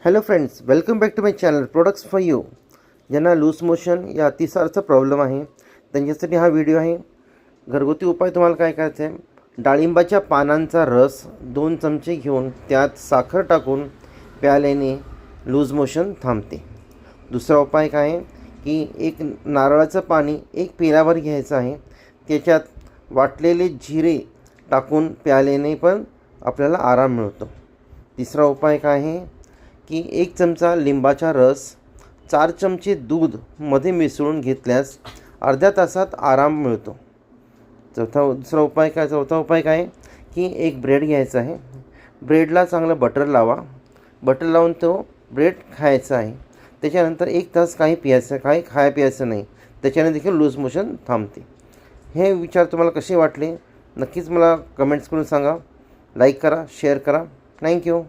Hello friends, welcome back to my channel products for you. ज्यांना loose motion या अतिसारचा problem आहे त्यांच्यासाठी हा व्हिडिओ आहे. घरगुती उपाय तुम्हाला काय करायचं आहे, डाळिंबाच्या पानांचा रस 2 चमचे घेऊन त्यात साखर टाकून प्यायल्याने लूज मोशन थांबते. दुसरा उपाय काय आहे की एक नारळाचं पाणी 1 पेल्यावर घ्यायचं आहे, त्याच्यात वाटलेले जिरे टाकून प्यायल्याने पण आपल्याला आराम मिळतो. तिसरा उपाय काय आहे की 1 चमचा लिंबाचा रस 4 चमचे दूध मध्ये मिसळून घेतल्यास अर्ध्या तासात आराम मिळतो. चौथा उपाय काय की 1 ब्रेड घ्यायचा आहे, ब्रेडला चांगलं बटर लावा, बटर लावून तो ब्रेड खायचा आहे. त्याच्यानंतर 1 तास काही खाया प्यायचं नाही, त्याच्याने देखील लूज मोशन थांबते. हे विचार तुम्हाला कसे वाटले नक्कीच मला कमेंट्स करून सांगा. लाईक करा, शेअर करा. थँक्यू.